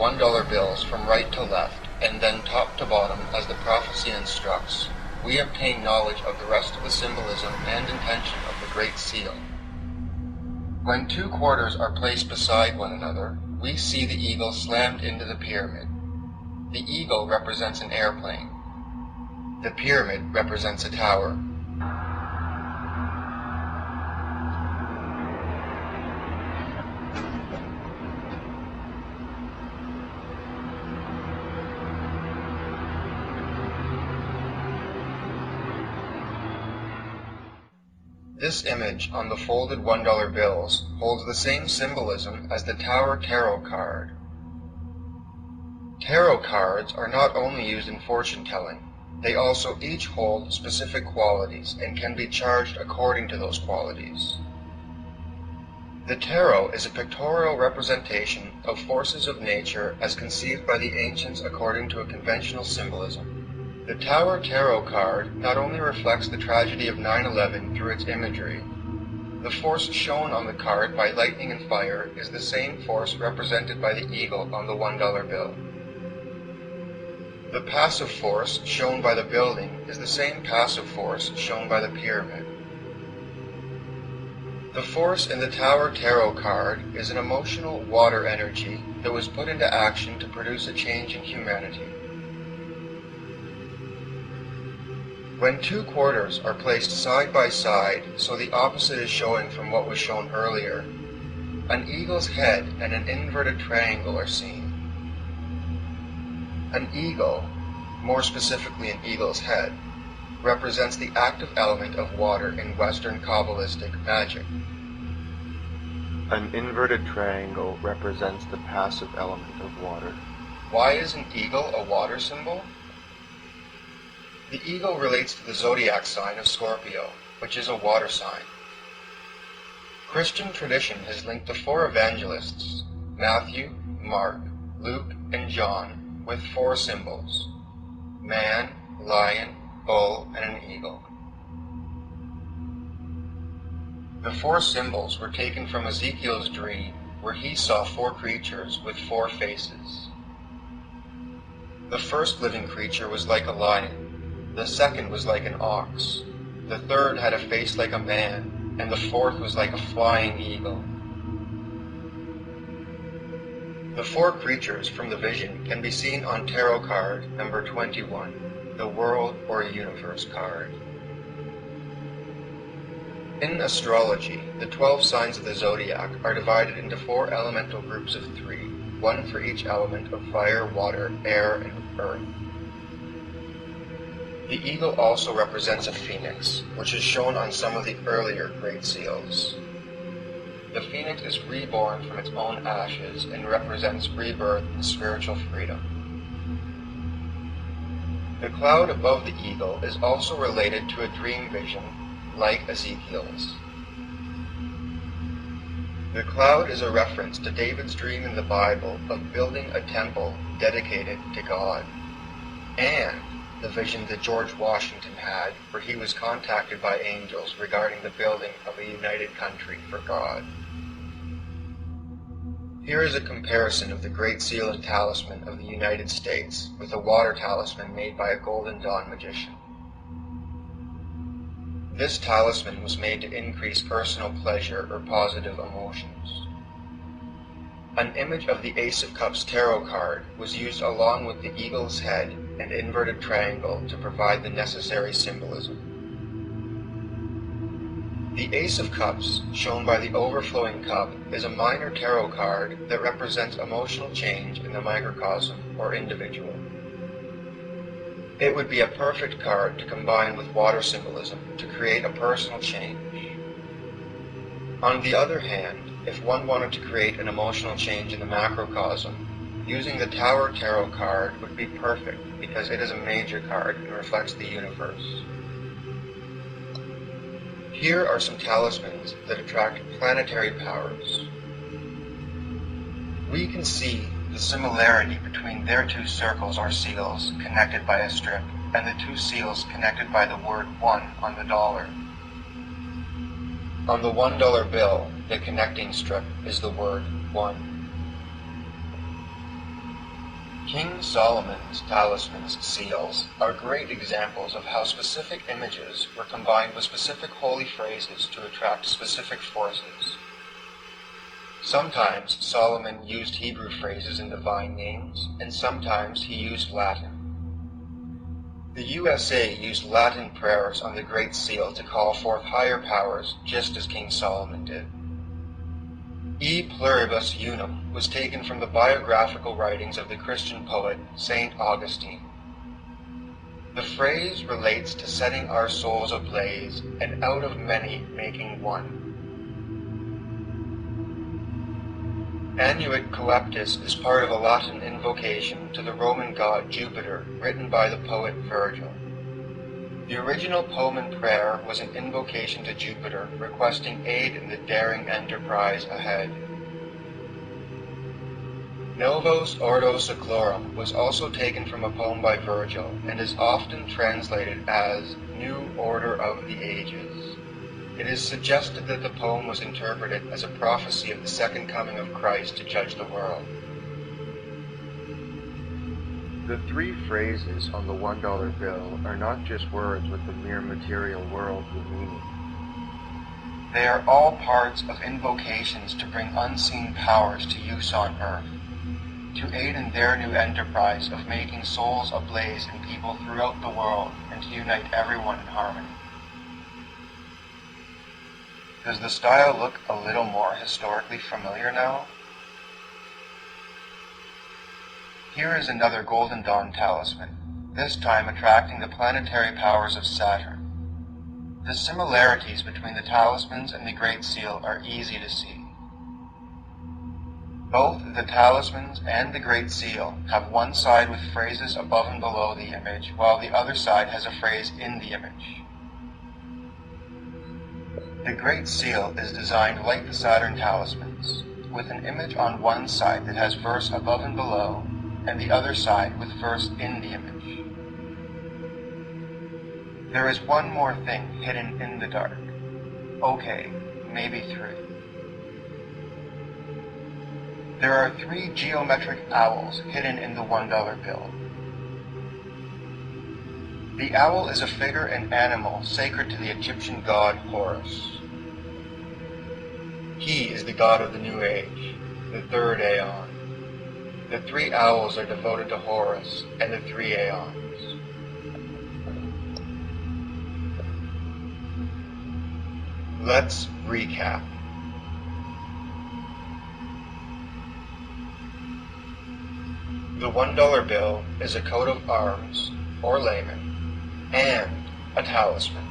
$1 bills from right to left, and then top to bottom as the prophecy instructs, we obtain knowledge of the rest of the symbolism and intention of the Great Seal. When 2 quarters are placed beside one another, we see the eagle slammed into the pyramid. The eagle represents an airplane. The pyramid represents a tower. This image on the folded $1 bills holds the same symbolism as the Tower Tarot card. Tarot cards are not only used in fortune-telling, they also each hold specific qualities and can be charged according to those qualities. The tarot is a pictorial representation of forces of nature as conceived by the ancients according to a conventional symbolism. The Tower Tarot card not only reflects the tragedy of 9/11 through its imagery. The force shown on the card by lightning and fire is the same force represented by the eagle on the $1 bill. The passive force shown by the building is the same passive force shown by the pyramid. The force in the Tower Tarot card is an emotional water energy that was put into action to produce a change in humanity. When 2 quarters are placed side by side so the opposite is showing from what was shown earlier, an eagle's head and an inverted triangle are seen. An eagle, more specifically an eagle's head, represents the active element of water in Western Kabbalistic magic. An inverted triangle represents the passive element of water. Why is an eagle a water symbol? The eagle relates to the zodiac sign of Scorpio, which is a water sign. Christian tradition has linked the 4 evangelists, Matthew, Mark, Luke, and John, with 4 symbols: man, lion, bull, and an eagle. The 4 symbols were taken from Ezekiel's dream, where he saw 4 creatures with 4 faces. The first living creature was like a lion. The second was like an ox, the third had a face like a man, and the fourth was like a flying eagle. The 4 creatures from the vision can be seen on tarot card number 21, the World or Universe card. In astrology, the 12 signs of the zodiac are divided into 4 elemental groups of 3, one for each element of fire, water, air, and earth. The eagle also represents a phoenix, which is shown on some of the earlier Great Seals. The phoenix is reborn from its own ashes and represents rebirth and spiritual freedom. The cloud above the eagle is also related to a dream vision, like Ezekiel's. The cloud is a reference to David's dream in the Bible of building a temple dedicated to God, and the vision that George Washington had, where he was contacted by angels regarding the building of a united country for God. Here is a comparison of the Great Seal and Talisman of the United States with a water talisman made by a Golden Dawn magician. This talisman was made to increase personal pleasure or positive emotions. An image of the Ace of Cups tarot card was used along with the eagle's head and inverted triangle to provide the necessary symbolism. The Ace of Cups, shown by the overflowing cup, is a minor tarot card that represents emotional change in the microcosm or individual. It would be a perfect card to combine with water symbolism to create a personal change. On the other hand, if one wanted to create an emotional change in the macrocosm, using the Tower Tarot card would be perfect because it is a major card and reflects the universe. Here are some talismans that attract planetary powers. We can see the similarity between their 2 circles or seals connected by a strip and the 2 seals connected by the word 1 on the dollar. On the $1 bill, the connecting strip is the word 1. King Solomon's talismans, seals, are great examples of how specific images were combined with specific holy phrases to attract specific forces. Sometimes Solomon used Hebrew phrases and divine names, and sometimes he used Latin. The USA used Latin prayers on the Great Seal to call forth higher powers, just as King Solomon did. E pluribus unum was taken from the biographical writings of the Christian poet St. Augustine. The phrase relates to setting our souls ablaze and out of many making one. Annuit coeptis is part of a Latin invocation to the Roman god Jupiter written by the poet Virgil. The original poem and prayer was an invocation to Jupiter requesting aid in the daring enterprise ahead. Novos Ordo Seclorum was also taken from a poem by Virgil and is often translated as New Order of the Ages. It is suggested that the poem was interpreted as a prophecy of the second coming of Christ to judge the world. The three phrases on the $1 bill are not just words with the mere material worldly meaning. They are all parts of invocations to bring unseen powers to use on earth, to aid in their new enterprise of making souls ablaze in people throughout the world and to unite everyone in harmony. Does the style look a little more historically familiar now? Here is another Golden Dawn talisman, this time attracting the planetary powers of Saturn. The similarities between the talismans and the Great Seal are easy to see. Both the talismans and the Great Seal have one side with phrases above and below the image, while the other side has a phrase in the image. The Great Seal is designed like the Saturn talismans, with an image on one side that has verse above and below, and the other side with verse in the image. There is one more thing hidden in the dark. Okay, maybe three. There are 3 geometric owls hidden in the $1 bill. The owl is a figure and animal sacred to the Egyptian god Horus. He is the god of the New Age, the 3rd Aeon. The 3 owls are devoted to Horus and the 3 Aeons. Let's recap. The $1 bill is a coat of arms, or layman, and a talisman.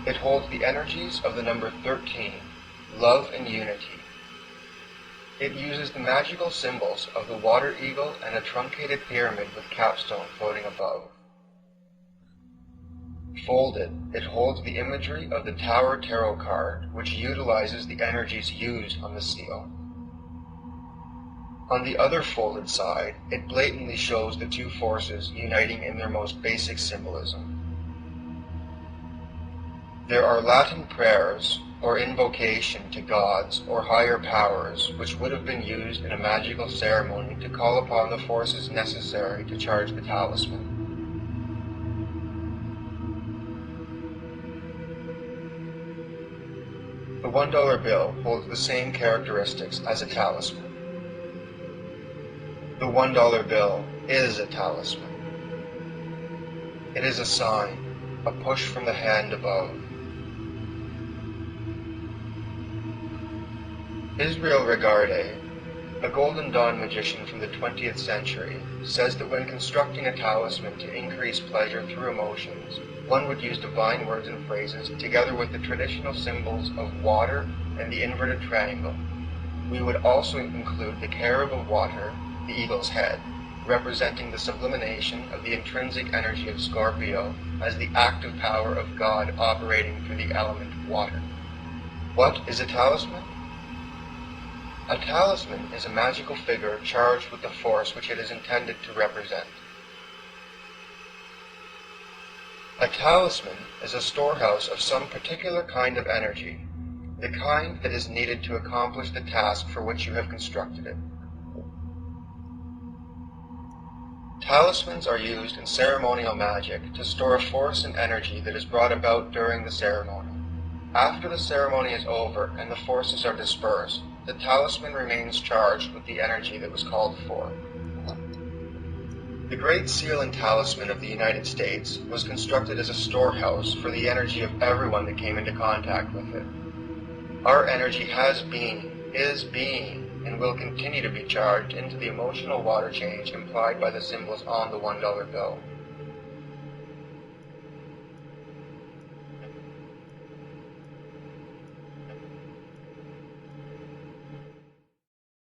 It holds the energies of the number 13, love and unity. It uses the magical symbols of the water eagle and a truncated pyramid with capstone floating above. Folded, it holds the imagery of the Tower Tarot card, which utilizes the energies used on the seal. On the other folded side, it blatantly shows the 2 forces uniting in their most basic symbolism. There are Latin prayers, or invocation to gods or higher powers, which would have been used in a magical ceremony to call upon the forces necessary to charge the talisman. The $1 bill holds the same characteristics as a talisman. The $1 bill is a talisman. It is a sign, a push from the hand above. Israel Regarde, a Golden Dawn magician from the 20th century, says that when constructing a talisman to increase pleasure through emotions, one would use divine words and phrases together with the traditional symbols of water and the inverted triangle. We would also include the carob of water, the eagle's head, representing the sublimation of the intrinsic energy of Scorpio as the active power of God operating through the element water. What is a talisman? A talisman is a magical figure charged with the force which it is intended to represent. A talisman is a storehouse of some particular kind of energy, the kind that is needed to accomplish the task for which you have constructed it. Talismans are used in ceremonial magic to store a force and energy that is brought about during the ceremony. After the ceremony is over and the forces are dispersed, the talisman remains charged with the energy that was called for. The Great Seal and Talisman of the United States was constructed as a storehouse for the energy of everyone that came into contact with it. Our energy has been, is being, and will continue to be charged into the emotional water change implied by the symbols on the $1 bill.